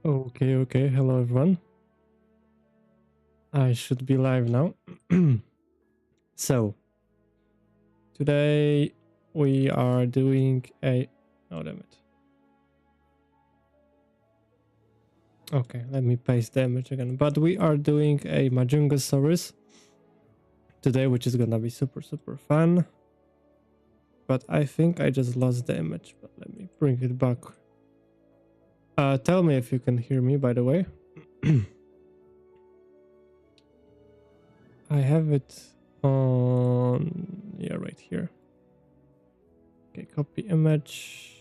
Okay. Hello, everyone. I should be live now. So, today we are doing a. Oh, damn it. Okay, let me paste the image again. But we are doing a Majungasaurus today, which is gonna be super fun. But I think I just lost the image. But let me bring it back. Tell me if you can hear me, by the way. I have it on. Yeah, right here. Okay, copy image,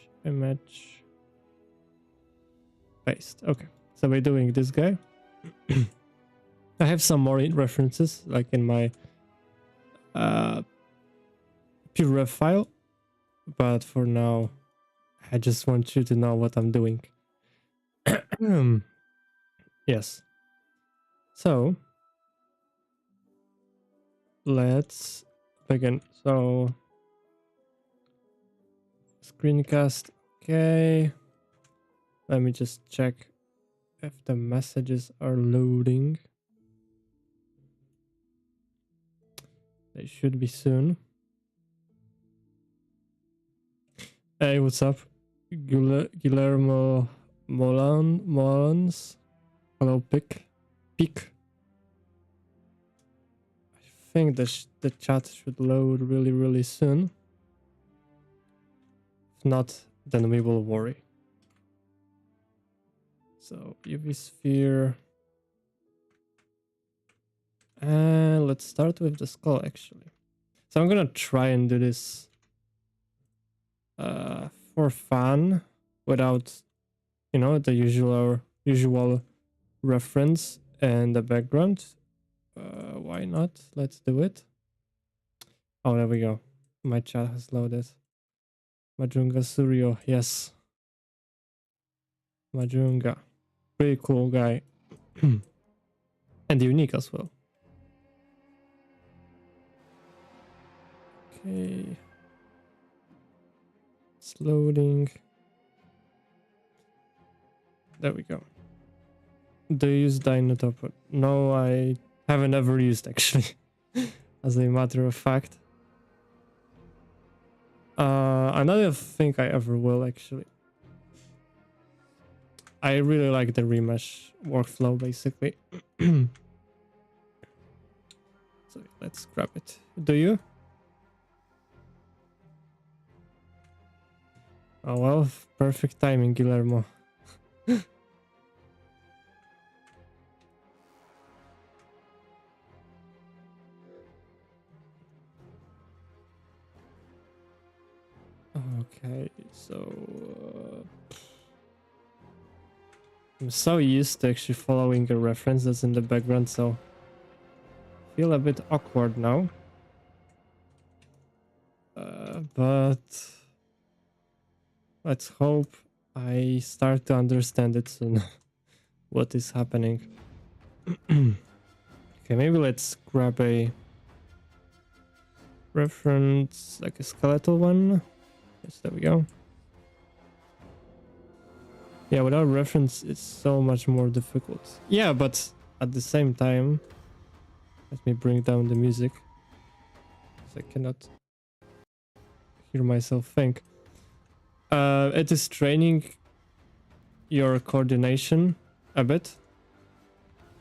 paste. Okay, so we're doing this guy. I have some more references, like in my puref file, but for now, I just want you to know what I'm doing. Yes. So let's begin. So screencast. Okay. Let me just check if the messages are loading. They should be soon. Hey, what's up? Guillermo Molans. Hello, Pick. I think the chat should load really soon. If not, then we will worry. So UV sphere. And let's start with the skull actually. So I'm gonna try and do this for fun without the usual reference and the background. Why not? Let's do it. Oh, there we go. My chat has loaded. Majunga Suryo, yes. Majunga. Pretty cool guy. And unique as well. Okay. It's loading. There we go. Do you use dino topper? No, I haven't ever used actually. As a matter of fact. I don't think I ever will actually. I really like the remesh workflow basically. So let's grab it. Do you? Oh well, perfect timing, Guillermo. Okay, so I'm so used to actually following a reference that's in the background, so I feel a bit awkward now. But let's hope I start to understand it soon. What is happening? Okay, maybe let's grab a reference, like a skeletal one. Yes, there we go. Yeah, without reference, it's so much more difficult. Yeah, but at the same time, let me bring down the music. I cannot hear myself think. It is training your coordination a bit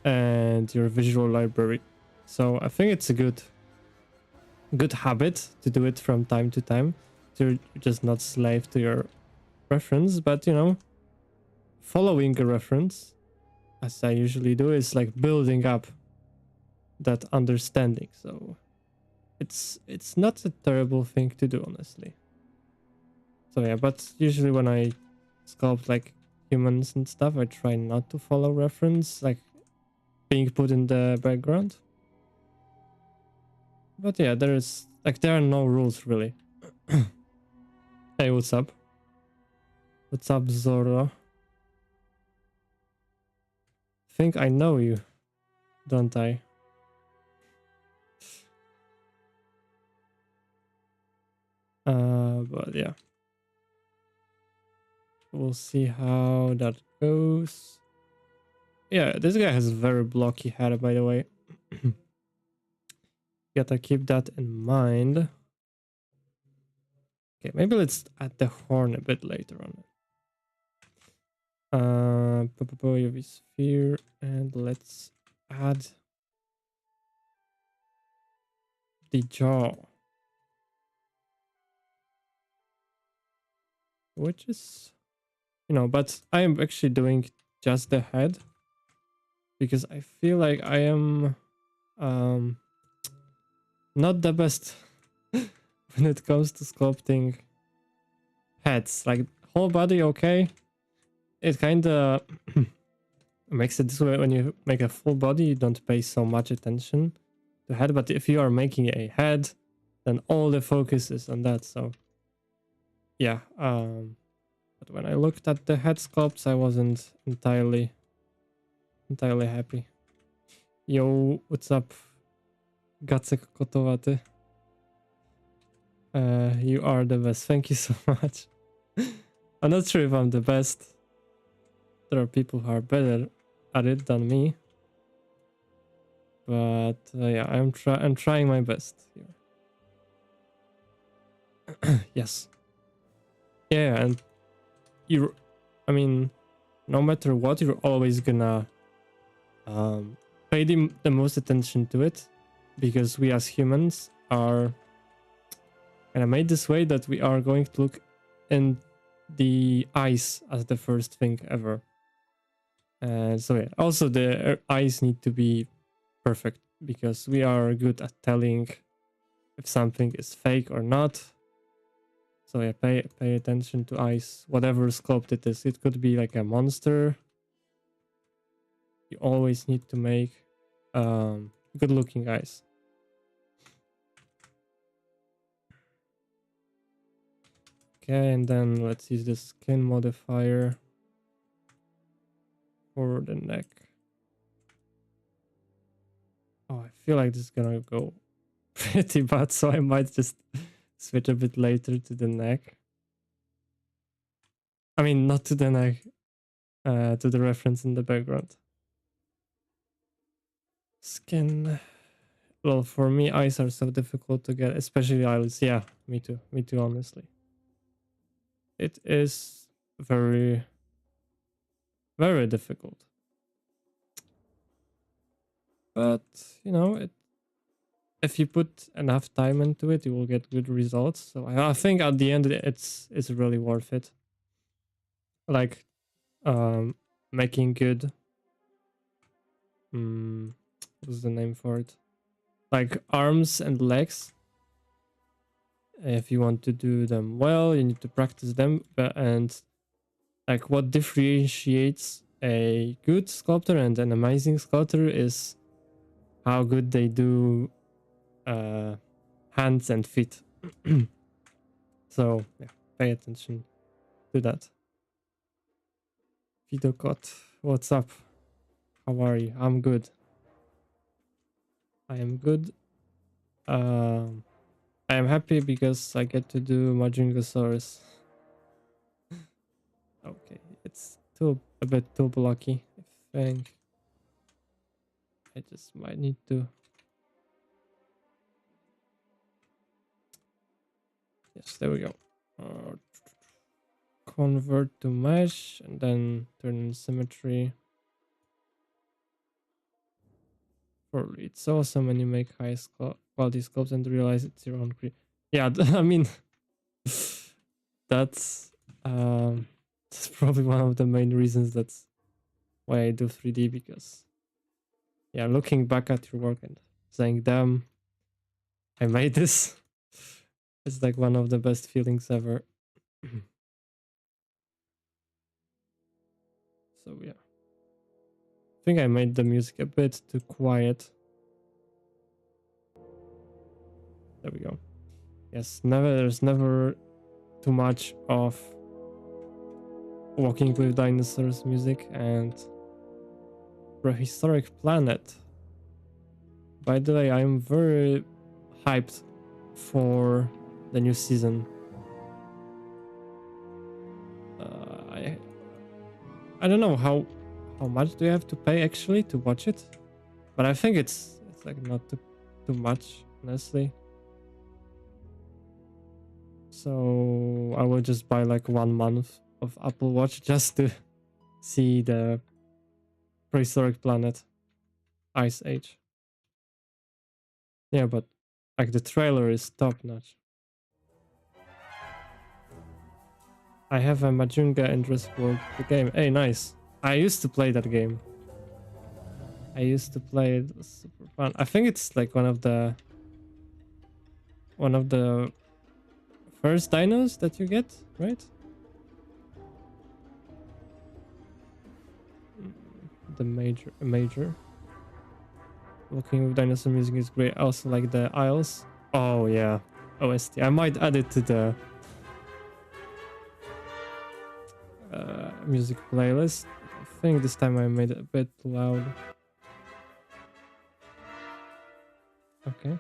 and your visual library. So I think it's a good habit to do it from time to time. To just not slave to your reference, but following a reference, as I usually do, is like building up that understanding. So it's not a terrible thing to do, honestly. So yeah, but usually when I sculpt like humans and stuff, I try not to follow reference, like being put in the background. But yeah, there are no rules really. Hey, what's up? What's up, Zoro? Think I know you, don't I? But yeah. We'll see how that goes. Yeah, this guy has a very blocky head, by the way. Gotta keep that in mind. Okay, maybe let's add the horn a bit later on. UV sphere, and let's add the jaw, which is, but I am actually doing just the head because I feel like I am not the best when it comes to sculpting heads. Like whole body, okay. It kind of makes it this way when you make a full body, you don't pay so much attention to head. But if you are making a head, then all the focus is on that. So yeah. But when I looked at the head sculpts, I wasn't entirely happy. Yo, what's up? Gacek kotowaty. You are the best. Thank you so much. I'm not sure if I'm the best. There are people who are better at it than me. But yeah, I'm trying my best here. Yes. Yeah, and I mean, no matter what, you're always gonna pay the most attention to it, because we as humans are kind of made this way that we are going to look in the eyes as the first thing ever. And so yeah, also the eyes need to be perfect, because we are good at telling if something is fake or not. So yeah, pay attention to eyes, whatever sculpt it is. It could be like a monster. You always need to make good looking eyes. Okay, and then let's use the skin modifier for the neck. Oh, I feel like this is gonna go pretty bad, so I might just switch a bit later to the neck. I mean, not to the neck, to the reference in the background. Skin. Well, for me, eyes are so difficult to get, especially eyelids. Yeah, me too, honestly. It is very, very difficult. But, if you put enough time into it, you will get good results. So I think at the end, it's really worth it. Like, making good, what's the name for it? Like arms and legs. If you want to do them well, you need to practice them. And like what differentiates a good sculptor and an amazing sculptor is how good they do hands and feet. So yeah, pay attention to that. Vidocot, what's up? How are you? I'm good. I am good. I am happy because I get to do Majungasaurus. Okay, it's a bit too blocky. I think I just might need to. Yes, there we go. Convert to mesh and then turn in symmetry. It's awesome when you make high quality sculpts and realize it's your own creation. Yeah, I mean, that's probably one of the main reasons that's why I do 3D, because yeah, looking back at your work and saying, damn, I made this. It's like one of the best feelings ever. So yeah, I think I made the music a bit too quiet. There we go. Yes, there's never too much of Walking with Dinosaurs music. And Prehistoric Planet. By the way, I'm very hyped for the new season. I don't know how how much do you have to pay actually to watch it? But I think it's like not too much, honestly. So I will just buy like 1 month of Apple Watch just to see the prehistoric planet, Ice Age. Yeah, but like the trailer is top notch. I have a Majunga in Jurassic World, the game. Hey, nice. I used to play that game. I used to play it. It was super fun. I think it's like one of the first dinos that you get, right? The major. Working with dinosaur music is great. I also like the Isles. Oh yeah, OST. I might add it to the music playlist. I think this time I made it a bit loud. Okay.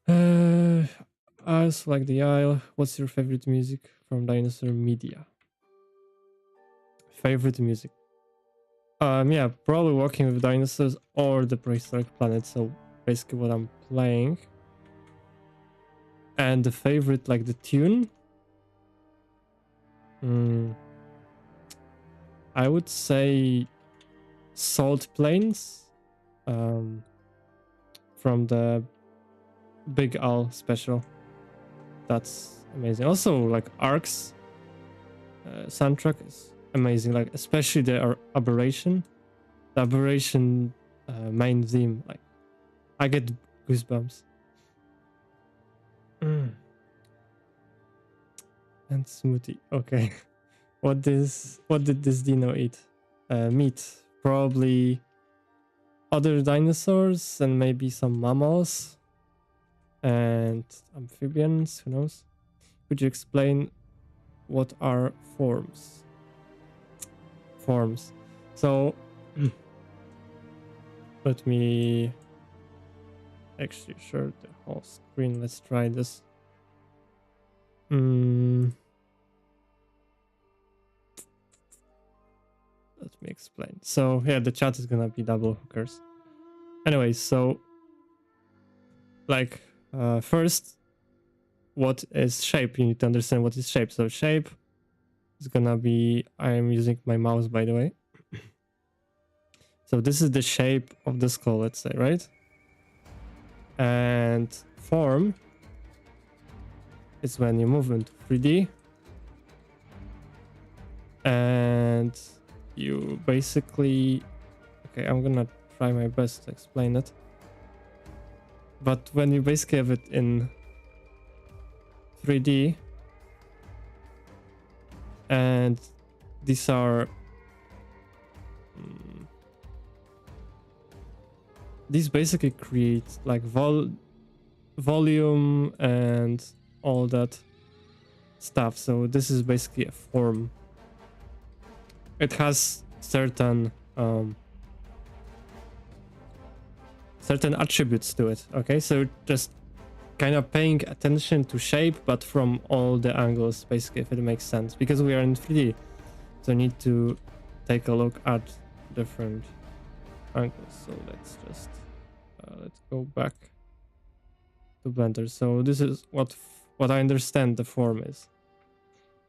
I also like the Isle. What's your favorite music from dinosaur media? Favorite music? Yeah, probably Working with Dinosaurs or the Prehistoric Planet. So basically what I'm playing. And the favorite, like the tune. I would say Salt Plains. From the Big Owl special. That's amazing. Also, like Ark's soundtrack is amazing. Like especially the Aberration. The Aberration main theme. Like I get goosebumps. And smoothie. Okay. What did this dino eat? Meat. Probably other dinosaurs and maybe some mammals and amphibians, who knows? Could you explain what are forms? Forms. So let me actually share the whole screen. Let's try this. Let me explain. So yeah, the chat is gonna be double, who cares? Anyways, so like first, what is shape? You need to understand what is shape. So shape is gonna be, I'm using my mouse by the way. So this is the shape of the skull, let's say, right? And form is when you move into 3D and you basically, okay, I'm gonna try my best to explain it. But when you basically have it in 3D and these are these basically create like volume and all that stuff. So this is basically a form. It has certain attributes to it. Okay, so just kind of paying attention to shape, but from all the angles, basically, if it makes sense, because we are in 3D, so need to take a look at different angles. So let's just let's go back to Blender. So this is what I understand the form is.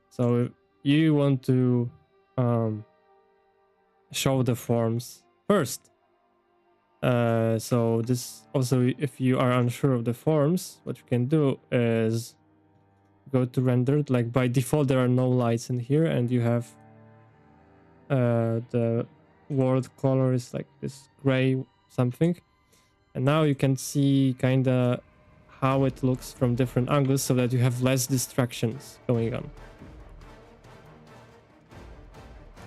So you want to show the forms first. So this also, if you are unsure of the forms, what you can do is go to rendered. Like by default, there are no lights in here, and you have the world color is like this gray something, and now you can see kind of how it looks from different angles, so that you have less distractions going on.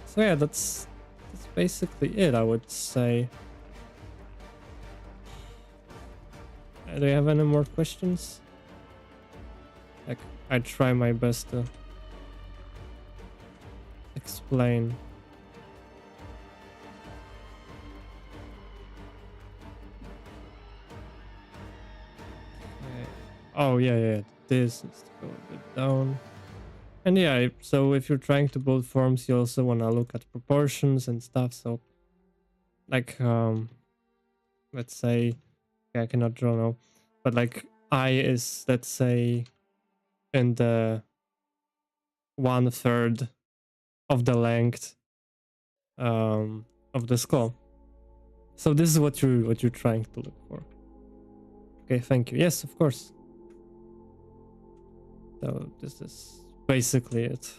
So yeah, that's basically it, I would say. Do you have any more questions? Like, I try my best to explain. Okay. Oh yeah, this needs to go a bit down. And yeah, so if you're trying to build forms, you also want to look at proportions and stuff. So like, let's say, yeah, I cannot draw now, but like eye is, let's say, in the 1/3 of the length of the skull. So this is what you're trying to look for. Okay, thank you. Yes, of course. So this is basically it.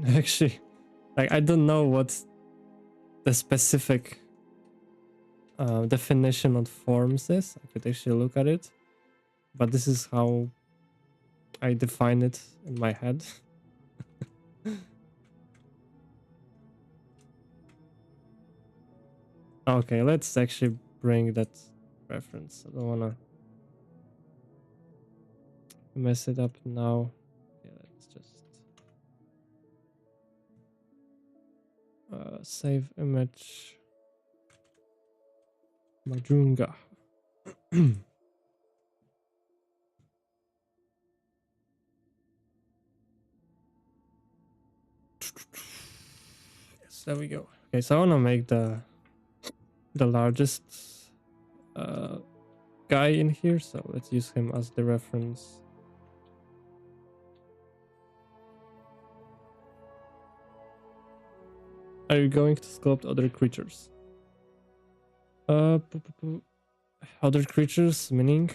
Actually, like I don't know what the specific definition of forms is. I could actually look at it, but this is how I define it in my head. Okay, let's actually bring that reference. I don't wanna mess it up now. Okay, let's just save image. Majunga. Yes, there we go. Okay, so I want to make the largest guy in here, so let's use him as the reference. Are you going to sculpt other creatures? Other creatures meaning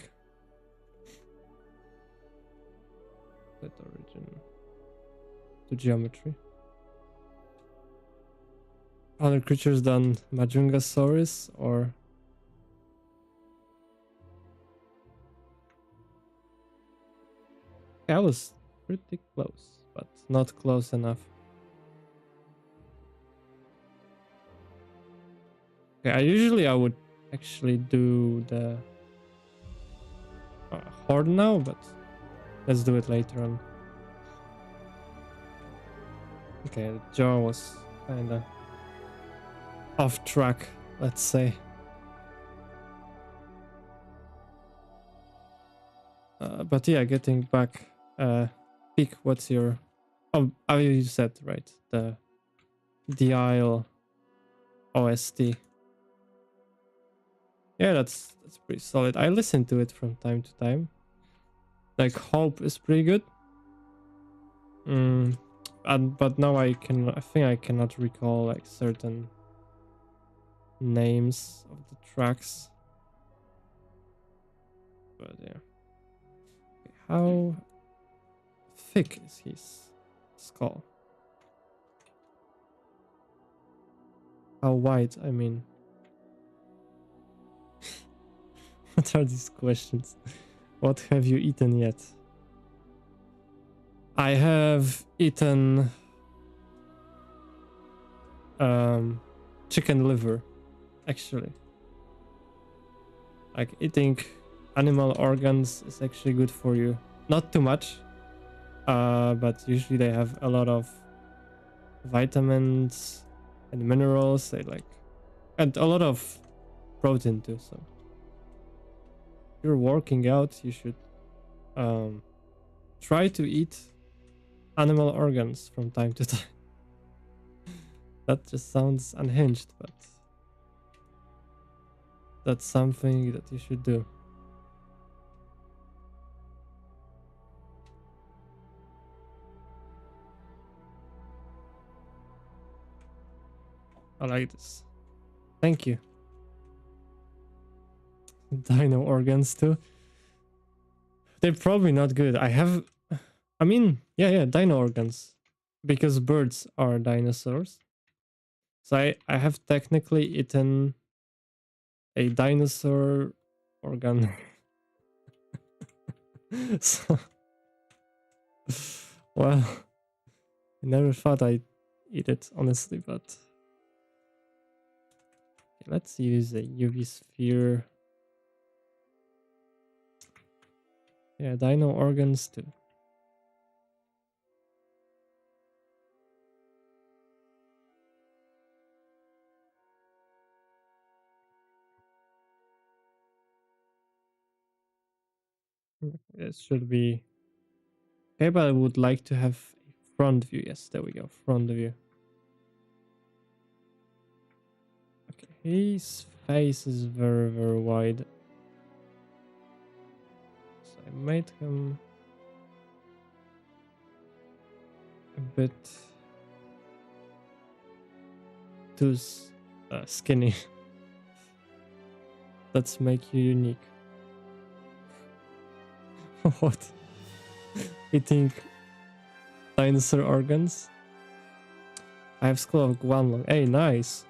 set origin to geometry. Other creatures than Majungasaurus or I was pretty close, but not close enough. Okay, I would actually do the horde now, but let's do it later on. Okay, the jaw was kinda off track, let's say. But yeah, getting back, Peak, what's your... Oh, you said, right, the Isle OST. Yeah, that's pretty solid. I listen to it from time to time. Like, Hope is pretty good. But now I think I cannot recall like certain names of the tracks. But yeah. Okay, how thick is his skull? How wide, I mean. What are these questions? What have you eaten yet? I have eaten chicken liver, actually. Like eating animal organs is actually good for you. Not too much, but usually they have a lot of vitamins and minerals. They like, and a lot of protein too. So if you're working out, you should try to eat animal organs from time to time. That just sounds unhinged, but that's something that you should do. I like this. Thank you. Dino organs too. They're probably not good. I mean, yeah, dino organs. Because birds are dinosaurs. So I have technically eaten a dinosaur organ. So, well, I never thought I'd eat it, honestly, but okay, let's use a UV sphere. Yeah, dino organs too. It should be okay, but I would like to have a front view. Yes, there we go, front view. Okay, his face is very, very wide. So I made him a bit too skinny. Let's make you unique. What? Eating dinosaur organs? I have Skull of Guanlong. Hey, nice.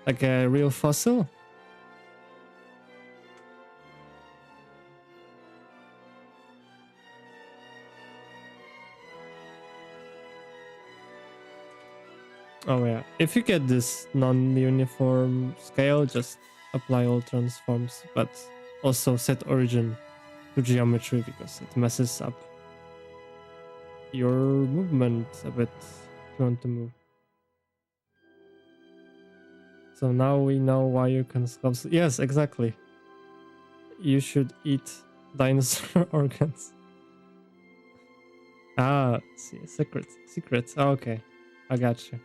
Like a real fossil? Oh yeah. If you get this non-uniform scale, just apply all transforms, but also set origin to geometry because it messes up your movement a bit if you want to move. So now we know why you can sculpt. Yes, exactly. You should eat dinosaur organs. Ah, see, secret. Okay, I got you.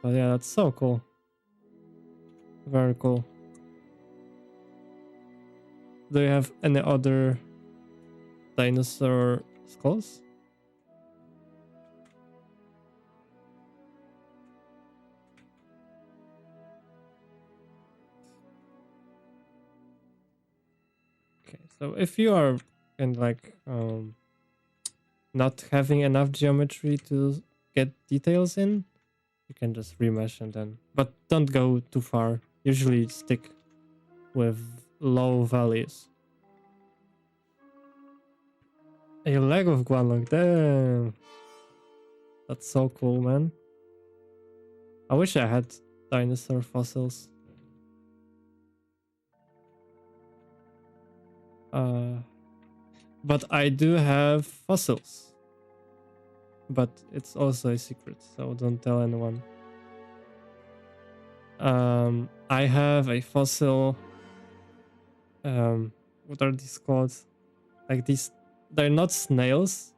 But yeah, that's so cool. Very cool. Do you have any other dinosaur skulls? Okay, so if you are kind of like not having enough geometry to get details in, you can just remesh and then, but don't go too far. Usually stick with low values. A leg of Guanlong, damn. That's so cool, man. I wish I had dinosaur fossils. But I do have fossils. But it's also a secret, so don't tell anyone. I have a fossil. What are these called? Like these, they're not snails.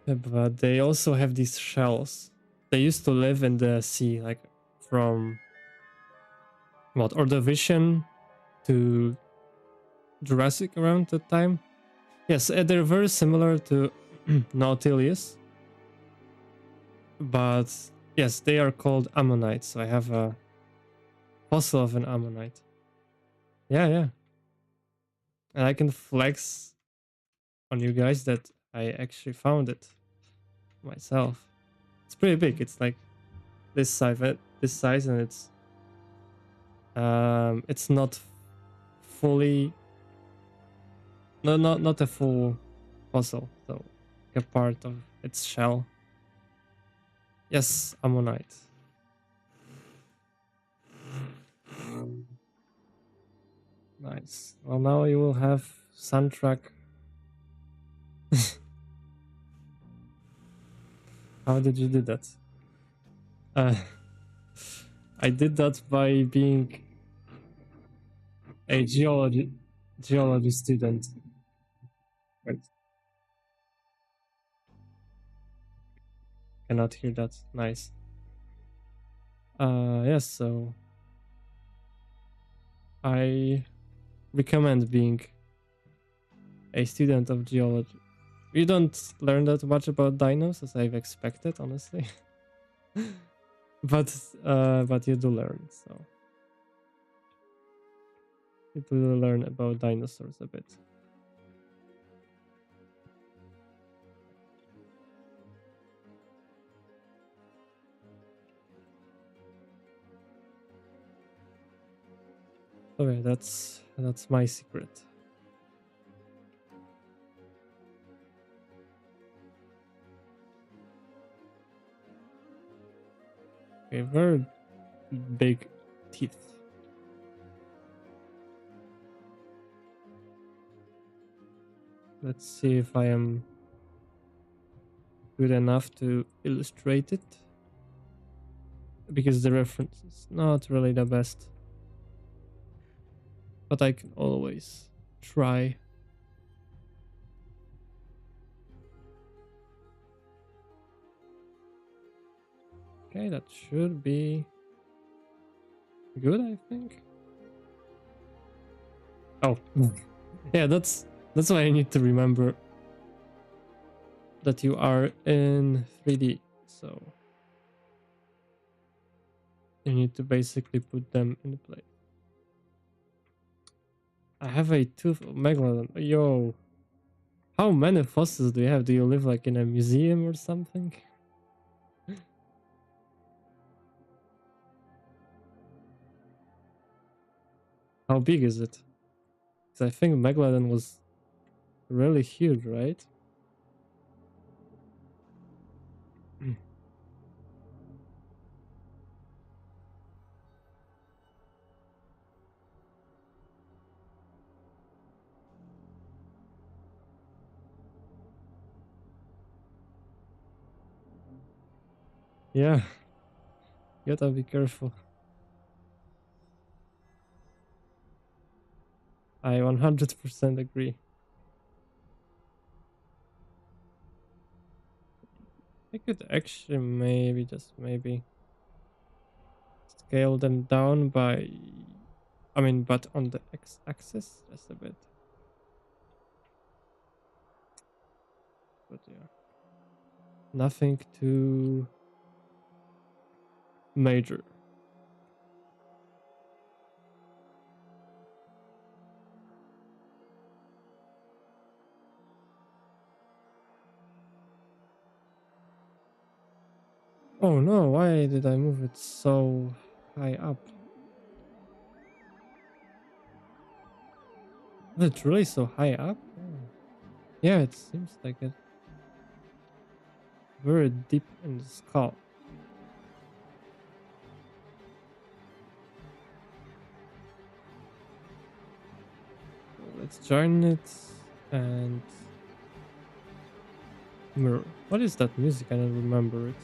But they also have these shells. They used to live in the sea, like from what Ordovician to Jurassic around that time. Yes, they're very similar to Nautilus, but yes, they are called ammonites. So I have a fossil of an ammonite. Yeah, yeah, and I can flex on you guys that I actually found it myself. It's pretty big. It's like this size, and it's not fully, no, not a full fossil, so a part of its shell. Yes, ammonite. Nice. Well, now you will have soundtrack. How did you do that? Uh, I did that by being a geology student. Wait, cannot hear that. Nice. Yes. So I recommend being a student of geology. You don't learn that much about dinos as I've expected, honestly. but you do learn, so you do learn about dinosaurs a bit. Okay, that's my secret. Okay, very big teeth. Let's see if I am good enough to illustrate it. because the reference is not really the best. But I can always try. Okay, that should be good, I think. Oh, yeah, that's why I need to remember that you are in 3D. So you need to basically put them in place. I have a tooth of megalodon. Yo, how many fossils do you have? Do you live like in a museum or something? How big is it? Because I think megalodon was really huge, right? Yeah, you gotta be careful. I 100% agree. I could actually maybe, just maybe, scale them down by, I mean, but on the x-axis just a bit. But yeah, nothing too major. Oh no, why did I move it so high up? Is it really so high up? Oh. Yeah, it seems like it. Very deep in the skull. So let's join it and mirror. What is that music? I don't remember it.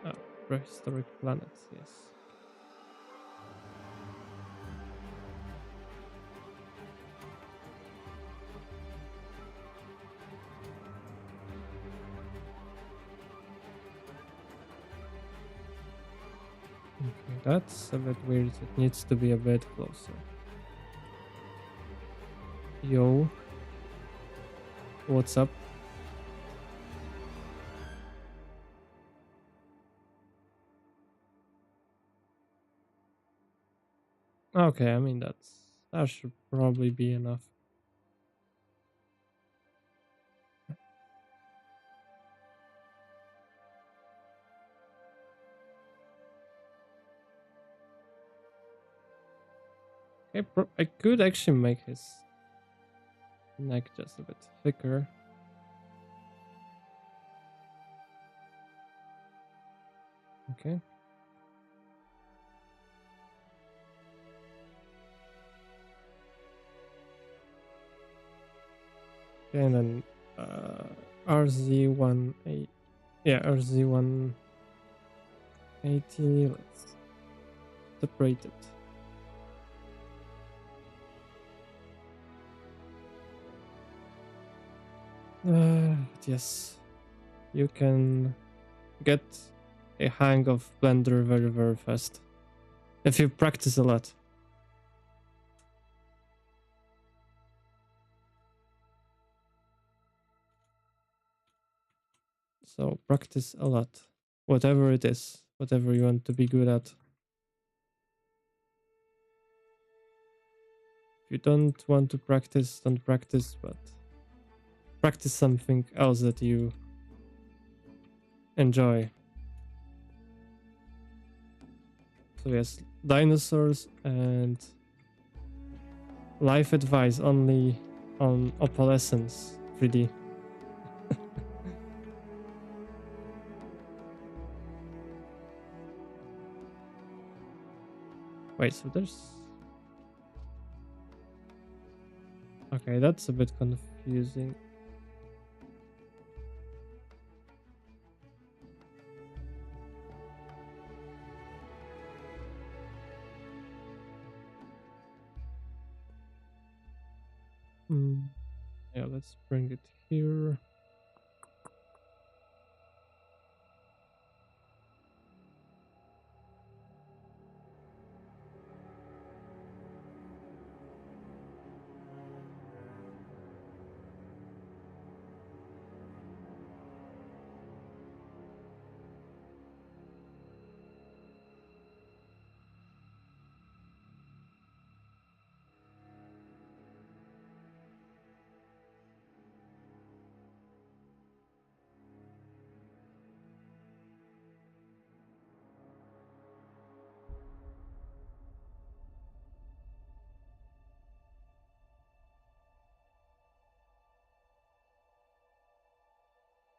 Ah, prehistoric planets, yes. Okay, that's a bit weird. It needs to be a bit closer. Yo, what's up? Okay, I mean that should probably be enough. Okay, I could actually make his neck just a bit thicker. Okay. Okay, and then RZ18. Yeah, RZ180. Let's separate it. But yes, you can get a hang of Blender very, very fast if you practice a lot. So practice a lot, whatever it is, whatever you want to be good at. If you don't want to practice, don't practice, but practice something else that you enjoy. So yes, dinosaurs and life advice only on Opalescence 3D. Wait, so there's... Okay, that's a bit confusing. Yeah, let's bring it here.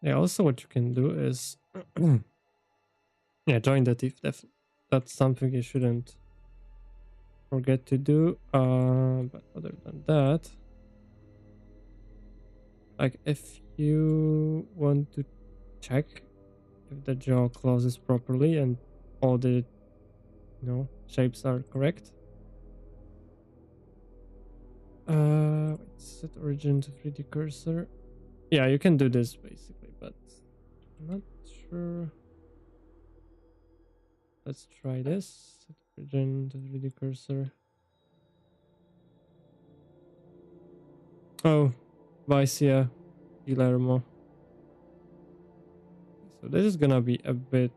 Yeah, also what you can do is yeah, join the thief. That's something you shouldn't forget to do. But other than that, like if you want to check if the jaw closes properly and all the shapes are correct. Wait, set origin to 3D cursor. Yeah, you can do this basically, but I'm not sure. Let's try this. Set origin to 3D cursor. Oh, Vicia, Guillermo. So this is gonna be a bit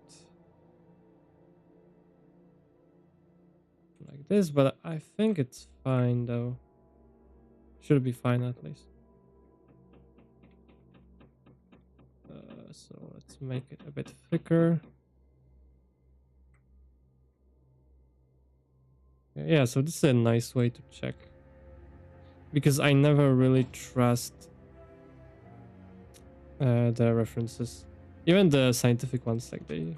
like this, but I think it's fine though. Should be fine at least. So let's make it a bit thicker. Yeah, so this is a nice way to check. Because I never really trust the references. Even the scientific ones, like they're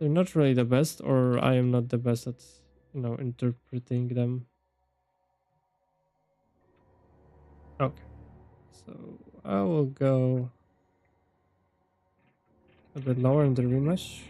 not really the best, or I am not the best at interpreting them. Okay, so I will go a bit lower in the remesh.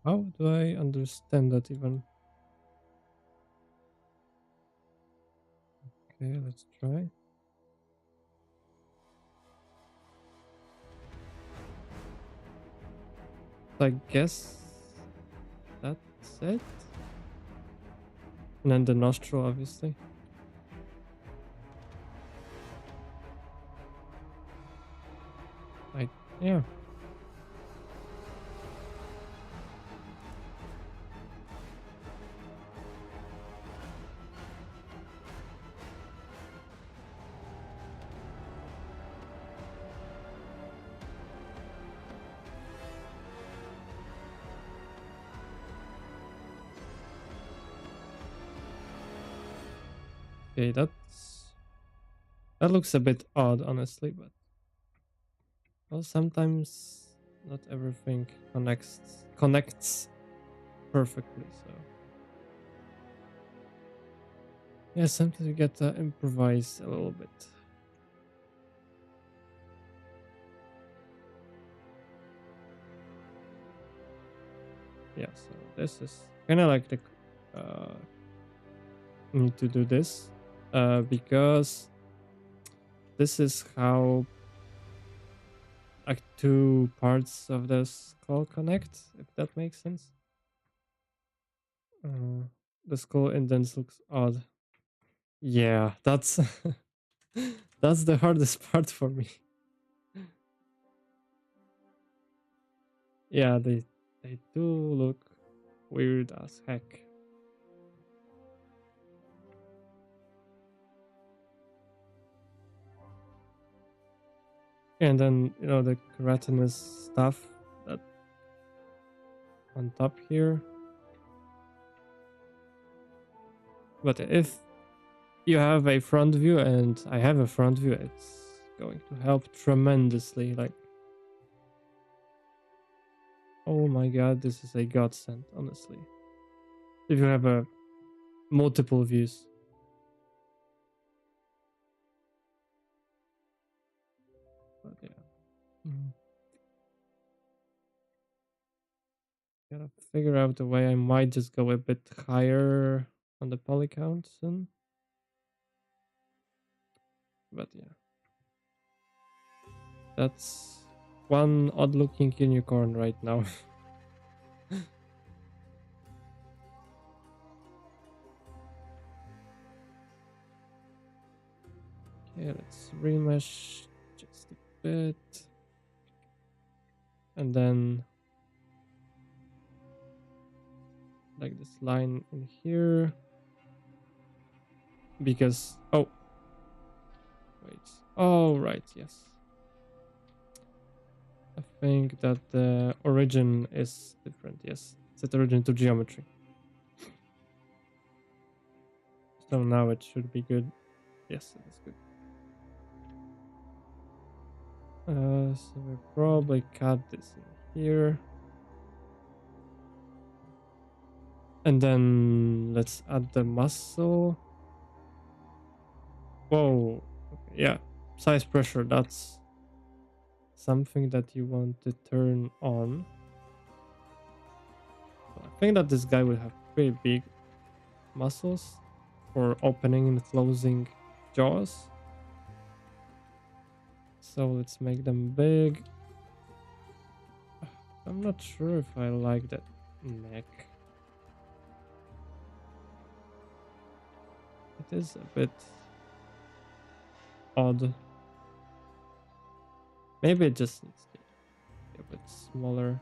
How do I understand that even? Okay, let's try. I guess that's it. And then the nostril, obviously. Yeah. Okay, that looks a bit odd, honestly, but well, sometimes not everything connects perfectly. So yeah, sometimes you get to improvise a little bit. Yeah, so this is kind of like the need to do this because this is how like two parts of the skull connect, if that makes sense. The skull indents looks odd. Yeah, that's that's the hardest part for me. Yeah, they do look weird as heck. And then the keratinous stuff that on top here. But if you have a front view and I have a front view, it's going to help tremendously. Like, oh my god, this is a godsend, honestly. if you have a multiple views. But yeah. Gotta figure out a way. I might just go a bit higher on the poly count soon. But yeah. That's one odd looking unicorn right now. Okay, let's remesh just a bit. And then like this line in here. Because, oh, wait. Oh, right, yes. I think that the origin is different, yes. Set origin to geometry. So now it should be good. Yes, it is good. So we'll probably cut this in here. And then let's add the muscle. Whoa. Okay, yeah. Size pressure, that's something that you want to turn on. So I think that this guy will have pretty big muscles for opening and closing jaws. So let's make them big. I'm not sure if I like that neck. It is a bit odd. Maybe it just needs to be a bit smaller.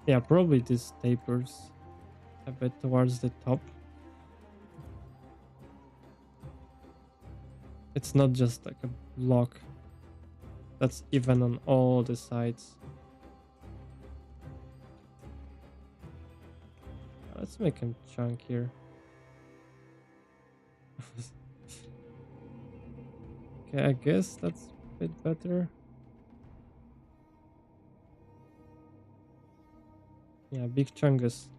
Yeah, probably this tapers a bit towards the top. It's not just like a block that's even on all the sides. Let's make him chunkier. Okay, I guess that's a bit better. Yeah, big chungus.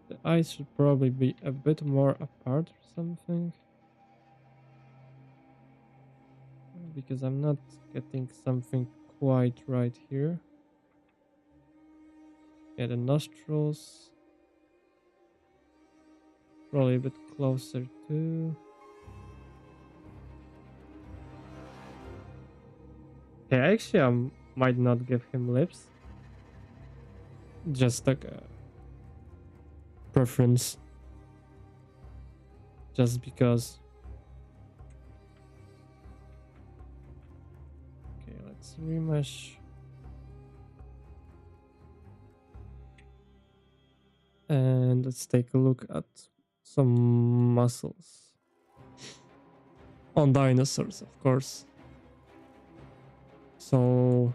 The eyes should probably be a bit more apart or something. Because I'm not getting something quite right here. Yeah, the nostrils. Probably a bit closer too. Yeah, actually I might not give him lips. Just like a preference. Just because. Okay, let's remesh. And let's take a look at some muscles. On dinosaurs, of course. So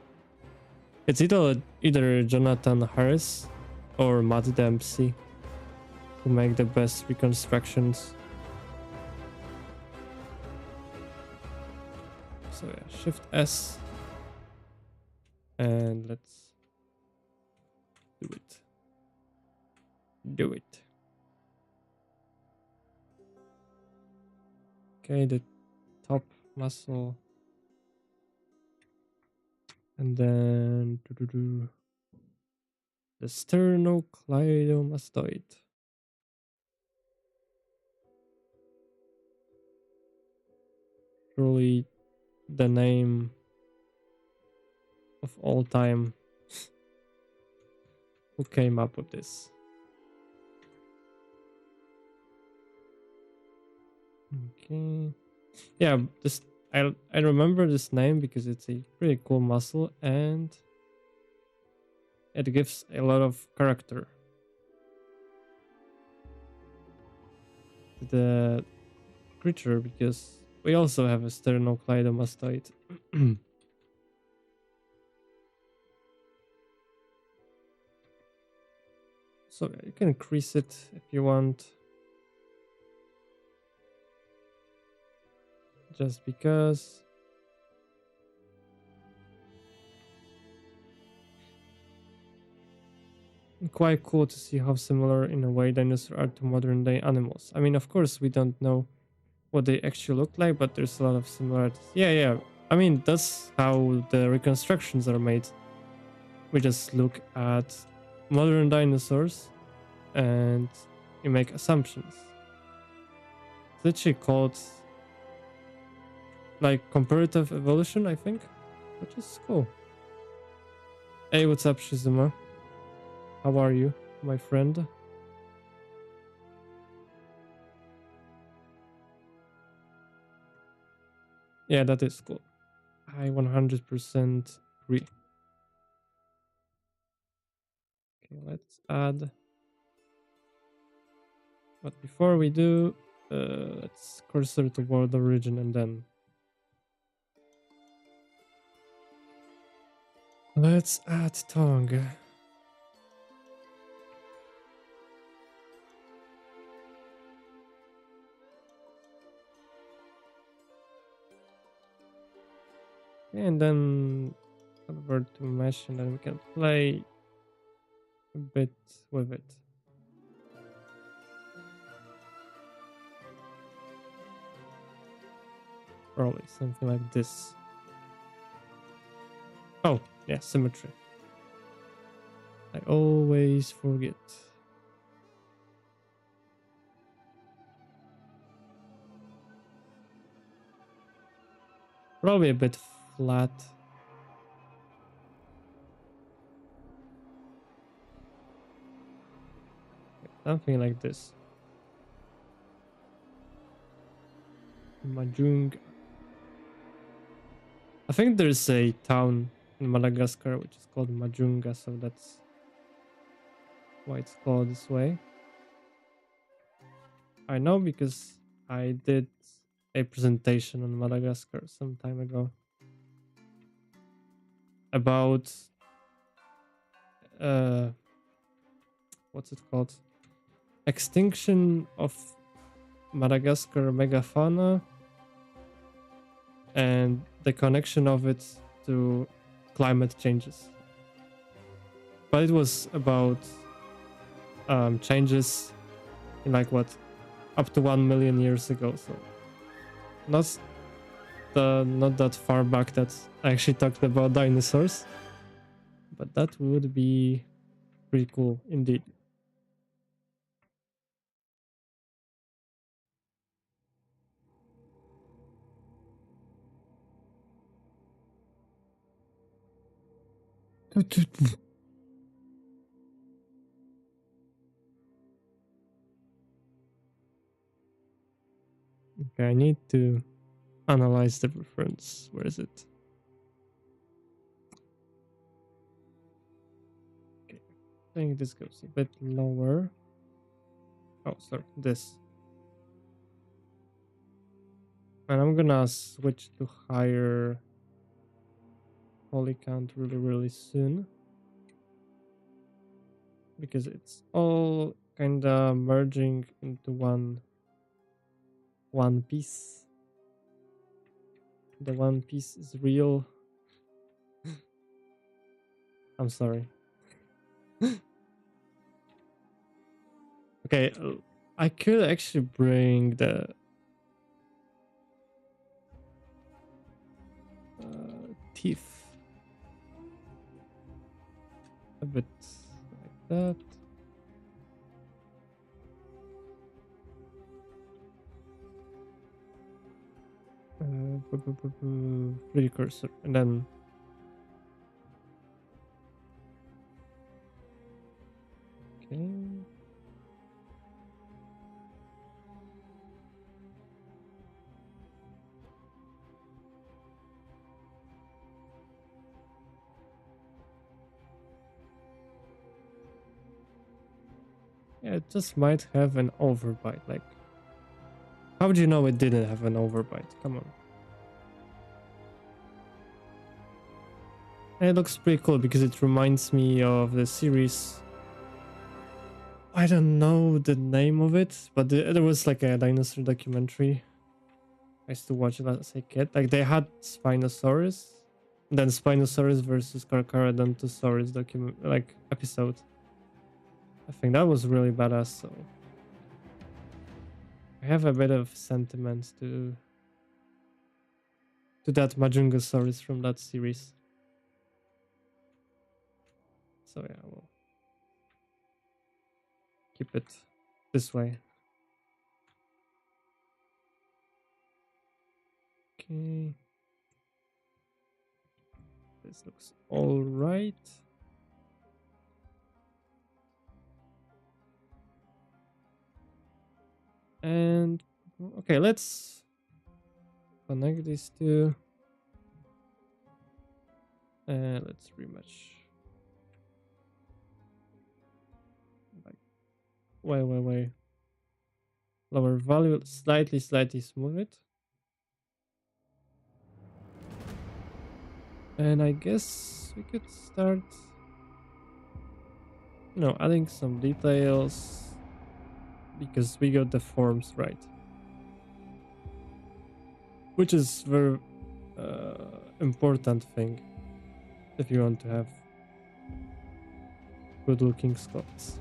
it's either Jonathan Harris or Matt Dempsey who make the best reconstructions. So yeah, Shift S and let's do it. Do it. Okay, the top muscle. And then the sternocleidomastoid. Truly the name of all time. Who came up with this? Okay. Yeah, this I remember this name because it's a pretty cool muscle and it gives a lot of character to the creature because we also have a sternocleidomastoid. So you can increase it if you want. just because. Quite cool to see how similar in a way dinosaurs are to modern day animals. I mean, of course, we don't know what they actually look like, but there's a lot of similarities. Yeah. I mean, that's how the reconstructions are made. We just look at modern dinosaurs and you make assumptions. It's literally called like comparative evolution, I think, which is cool. Hey, what's up, Shizuma? How are you, my friend? Yeah, that is cool. I 100% agree. Okay, let's add. But before we do, let's cursor to world origin and then let's add tongue. And then convert to mesh and then we can play a bit with it. Probably something like this. Oh, yeah, symmetry. I always forget. Probably a bit flat. Something like this. Majung. I think there's a town in Madagascar which is called Majunga, so that's why it's called this way. I know because I did a presentation on Madagascar some time ago about what's it called? Extinction of Madagascar megafauna and the connection of it to climate changes. But it was about changes in like what, up to 1 million years ago. So not that far back that I actually talked about dinosaurs, but that would be pretty cool indeed. Okay, I need to analyze the reference. Where is it? Okay, I think this goes a bit lower. Oh, sorry, this. And I'm gonna switch to higher poly count really soon. Because it's all kinda merging into one piece. The one piece is real. I'm sorry. Okay, I could actually bring the teeth a bit like that. Precursor, and then okay. Yeah, it just might have an overbite. Like, how would you know it didn't have an overbite? Come on. And it looks pretty cool because it reminds me of the series. I don't know the name of it, but there was like a dinosaur documentary I used to watch it as a kid. Like they had Spinosaurus, then Spinosaurus versus Carcharodontosaurus episode. I think that was really badass. So I have a bit of sentiments to that Majungasaurus from that series. So yeah, we'll keep it this way. Okay. This looks all right. And okay, let's connect these two. Let's rematch. Like, wait. Lower value, slightly smooth it. And I guess we could start, adding some details because we got the forms right. Which is very important thing if you want to have good looking sculpts.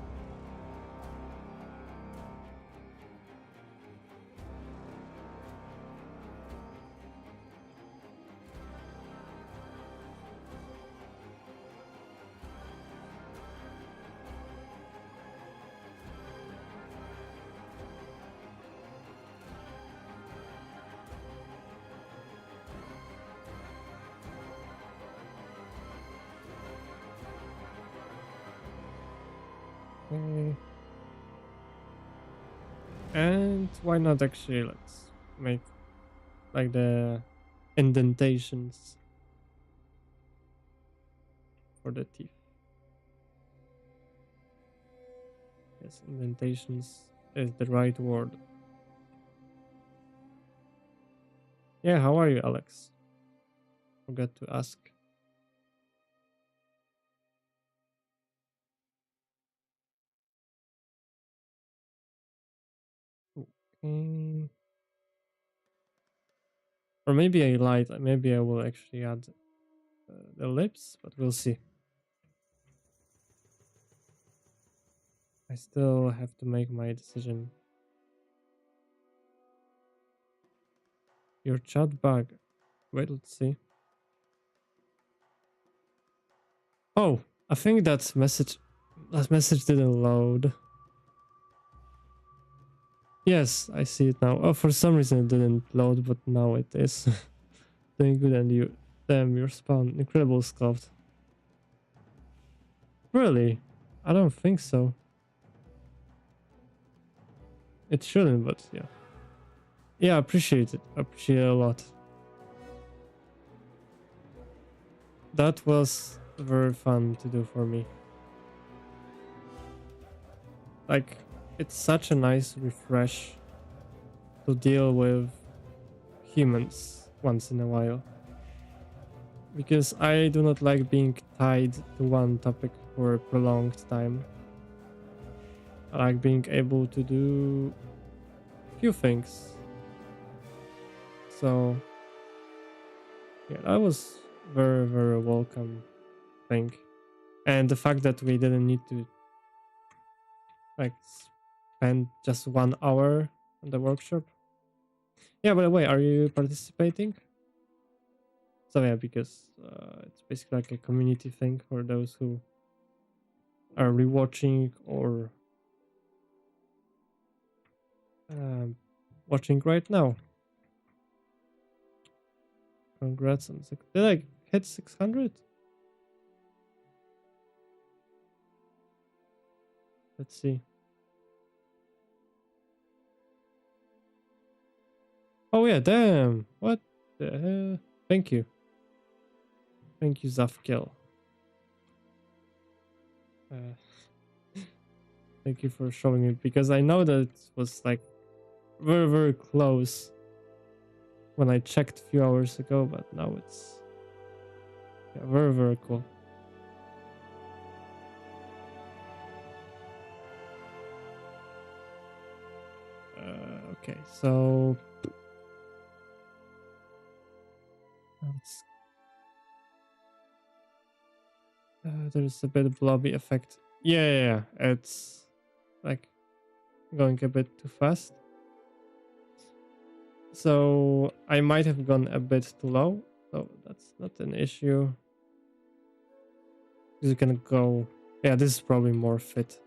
Okay. And why not actually let's make like the indentations for the teeth. Yes, indentations is the right word. Yeah, how are you, Alex? Forgot to ask. Okay. Or maybe I lied. Maybe I will actually add the lips, but we'll see. I still have to make my decision. Your chat bug. Wait, let's see. Oh, I think that message didn't load. Yes, I see it now. Oh, for some reason it didn't load, but now it is. Doing good, and you. Damn, your spawn. Incredible sculpt. Really? I don't think so. It shouldn't, but yeah. Yeah, appreciate it. Appreciate it a lot. That was very fun to do for me. Like, it's such a nice refresh to deal with humans once in a while. Because I do not like being tied to one topic for a prolonged time. I like being able to do a few things. So, yeah, that was very, very welcome thing. And the fact that we didn't need to like spend just 1 hour on the workshop. Yeah, by the way, are you participating? So yeah, because it's basically like a community thing for those who are rewatching or watching right now. Congrats on did I hit 600? Let's see. Oh yeah, damn. What the hell? Thank you. Thank you, Zafkel. Thank you for showing it because I know that it was like very, very close when I checked a few hours ago, but now it's very, very cool. Okay, so There's a bit blobby effect. Yeah, it's like going a bit too fast. So I might have gone a bit too low. So that's not an issue. You can go. Yeah, this is probably more fit.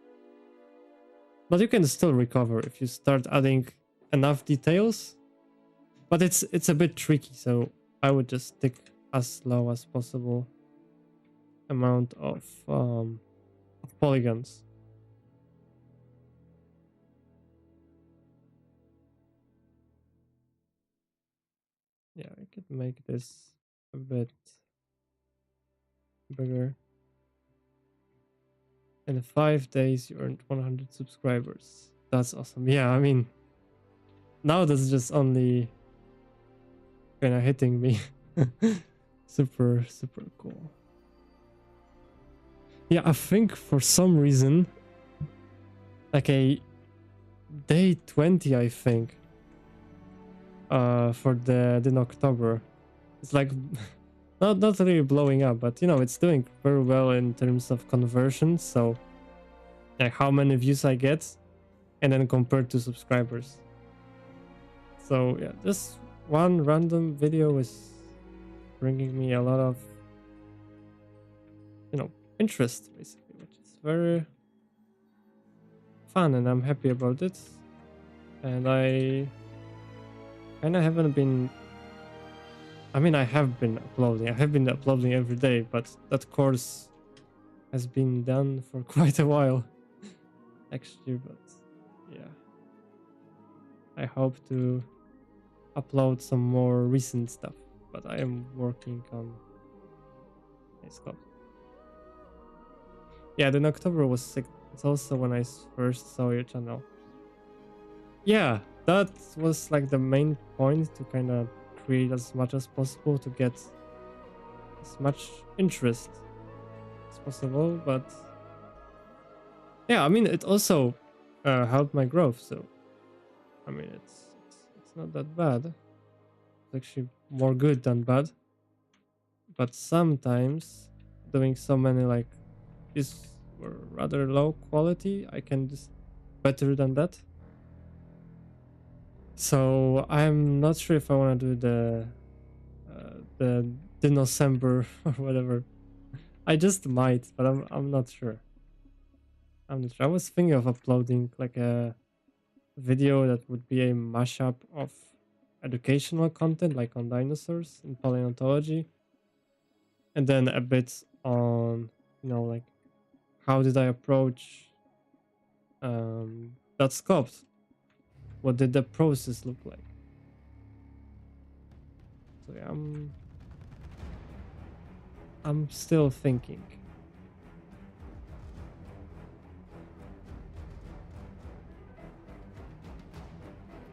But you can still recover if you start adding enough details. But it's a bit tricky, so I would just stick as low as possible amount of polygons. Yeah, I could make this a bit bigger. In 5 days, you earned 100 subscribers. That's awesome. Yeah, I mean, now that's just only kind of hitting me. Super cool. Yeah, I think for some reason, like a day 20, I think, for the in October, it's like not really blowing up, but you know, it's doing very well in terms of conversions. So, like how many views I get, and then compared to subscribers. So yeah, this one random video is bringing me a lot of, you know, interest basically, which is very fun, and I'm happy about it. And I kind of haven't been. I mean, I have been uploading. I have been uploading every day, but that course has been done for quite a while, actually. But yeah, I hope to upload some more recent stuff. But I am working on a sculpt. Yeah, then October was sick. It's also when I first saw your channel. Yeah, that was like the main point, to kind of create as much as possible to get as much interest as possible. But yeah, I mean, it also helped my growth. So I mean, it's not that bad. It's actually more good than bad. But sometimes doing so many like is rather low quality, I can just better than that. So I'm not sure if I want to do the Dinosember or whatever. I just might, but I'm not sure. I'm not sure. I was thinking of uploading like a video that would be a mashup of educational content, like on dinosaurs and paleontology, and then a bit on, you know, like how did I approach that sculpt? What did the process look like? So yeah, I'm still thinking.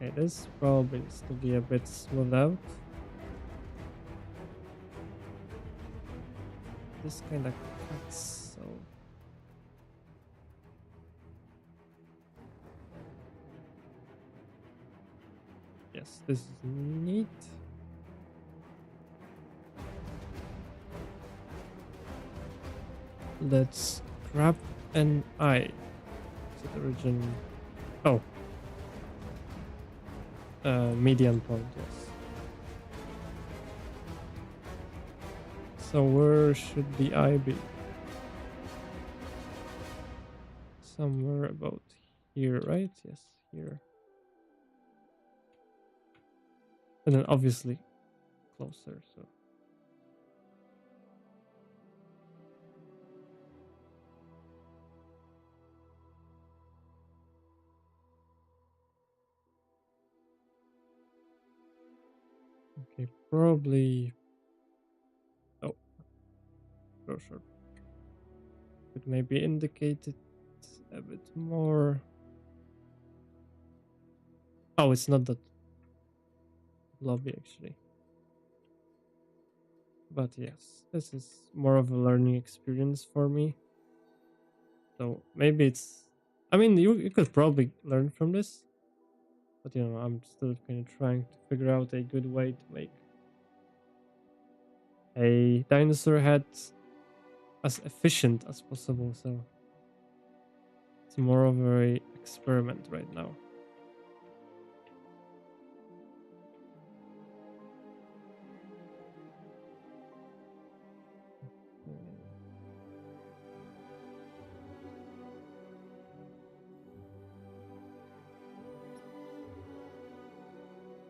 Okay, this probably needs to be a bit smoothed out. This kind of cuts, so yes, this is neat. Let's grab an eye. Is it origin? Oh, median point, yes. So where should the eye be? Somewhere about here, right? Yes, here. And then obviously closer, so. Okay, probably. Oh, sure. Could maybe indicate it a bit more. Oh, it's not that lobby actually. But yes, this is more of a learning experience for me. So maybe it's. I mean, you could probably learn from this, but you know, I'm still kind of trying to figure out a good way to make a dinosaur head as efficient as possible. So it's more of a experiment right now.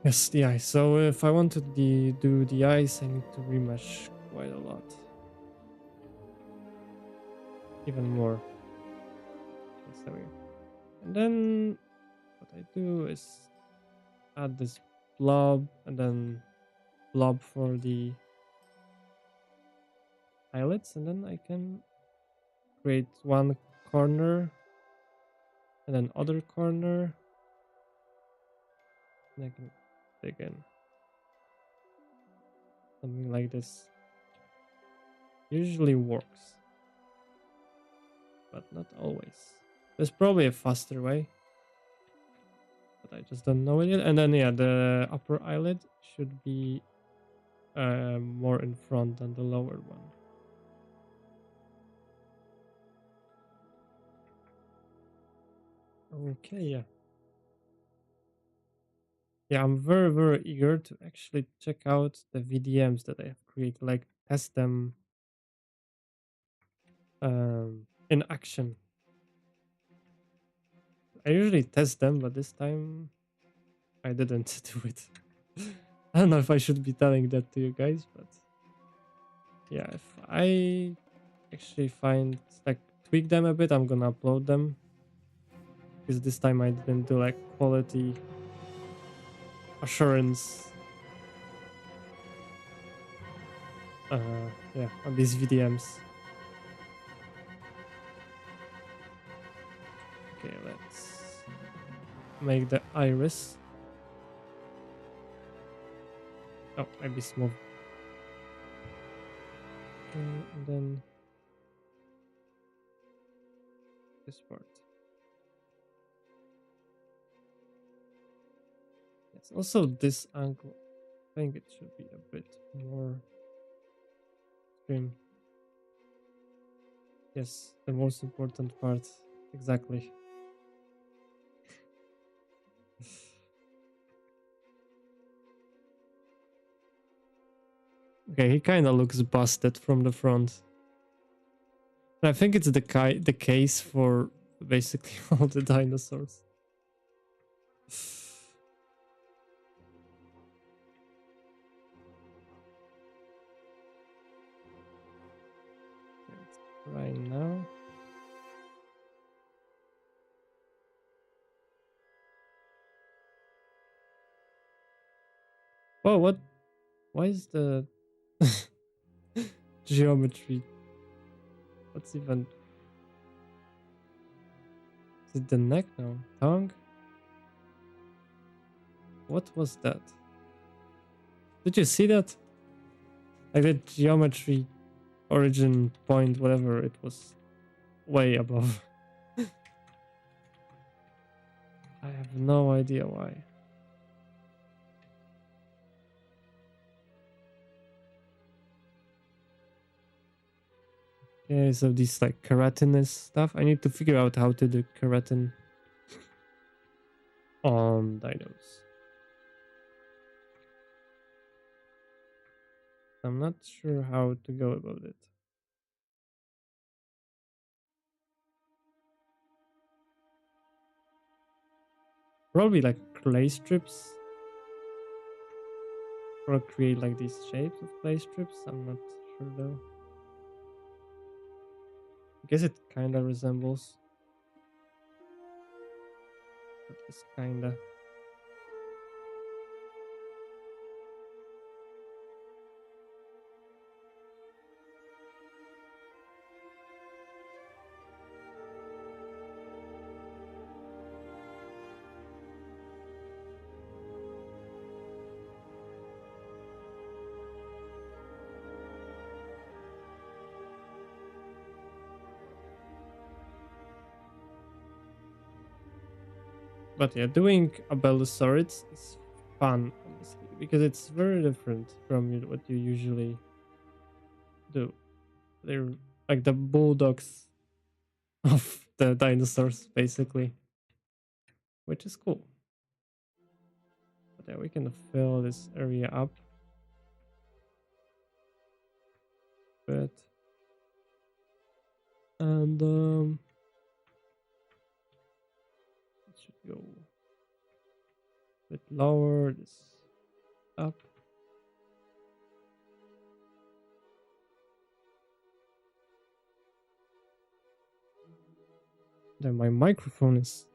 Yes, the eyes. So if I want to do the eyes, I need to remesh quite a lot. Even more. Yes, there we go. And then what I do is add this blob and then blob for the eyelids, and then I can create one corner and then other corner, and I can dig in something like this. Usually works, but not always. There's probably a faster way, but I just don't know it yet. And then yeah, the upper eyelid should be more in front than the lower one. Okay, yeah. Yeah, I'm very, very eager to actually check out the VDMs that I have created, like test them in action. I usually test them, but this time I didn't do it. I don't know if I should be telling that to you guys, but yeah, if I actually find like tweak them a bit, I'm gonna upload them, because this time I didn't do like quality assurance yeah, on these VDMs. Okay, let's make the iris. Oh, maybe small. And then this part. Yes, also this angle. I think it should be a bit more extreme. Yes, the most important part. Exactly. Okay, he kind of looks busted from the front. And I think it's the case for basically all the dinosaurs. Right now. Whoa, what? Why is the geometry? What's even? Is it the neck now? Tongue? What was that? Did you see that? Like the geometry origin point, whatever, it was way above. I have no idea why. Okay, so this like keratinous stuff. I need to figure out how to do keratin on dinos. I'm not sure how to go about it. Probably like clay strips. Or create like these shapes of clay strips. I'm not sure though. I guess it kind of resembles. But it's kind of. But yeah, doing Abelisaurids is fun, honestly, because it's very different from what you usually do. They're like the bulldogs of the dinosaurs, basically, which is cool. But yeah, we can fill this area up a bit, and it should go a bit lower. This up. Then my microphone is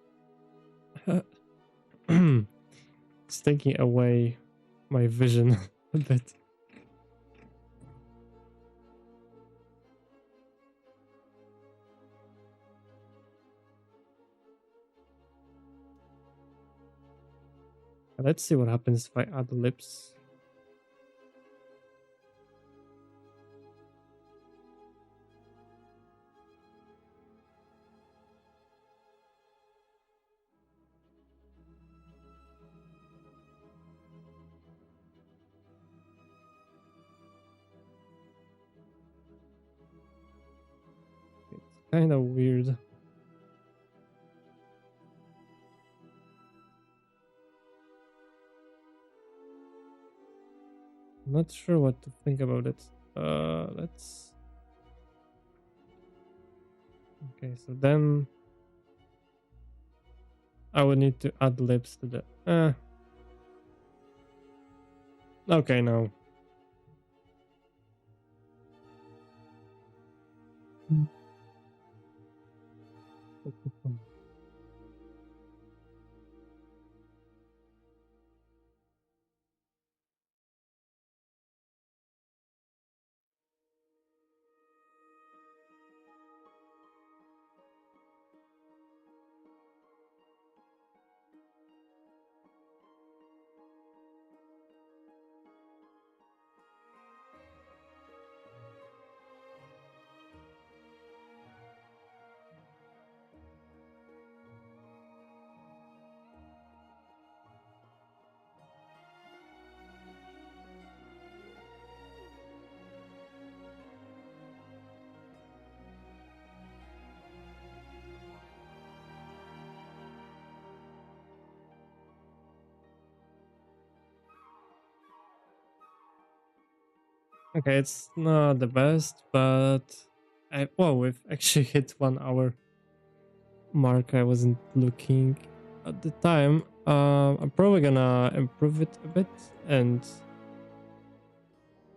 it's taking away my vision a bit. Let's see what happens if I add lips. It's kind of weird. I'm not sure what to think about it. Let's... Okay, so then I would need to add lips to the... Okay, no. Okay, it's not the best, but well, we've actually hit 1 hour mark. I wasn't looking at the time. I'm probably gonna improve it a bit and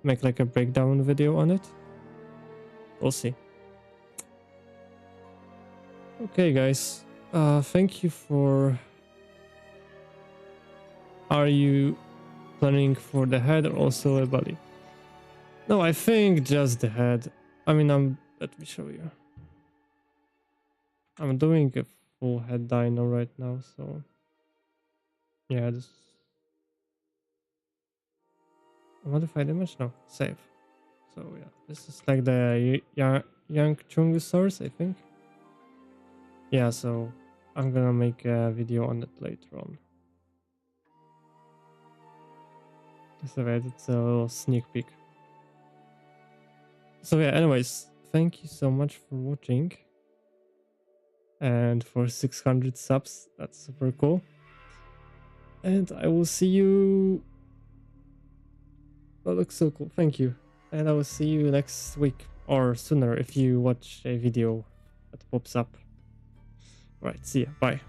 make like a breakdown video on it. We'll see. Okay, guys. Thank you for... Are you planning for the head or also a body? No, I think just the head. I mean, let me show you. I'm doing a full head dino right now, so yeah, this modified image. No, save. So yeah, this is like the Yangchuano, I think. Yeah, so I'm gonna make a video on it later on. So it's a little sneak peek. So yeah, anyways, thank you so much for watching. And for 600 subs, that's super cool. And I will see you... That looks so cool, thank you. And I will see you next week, or sooner if you watch a video that pops up. Right, see ya, bye.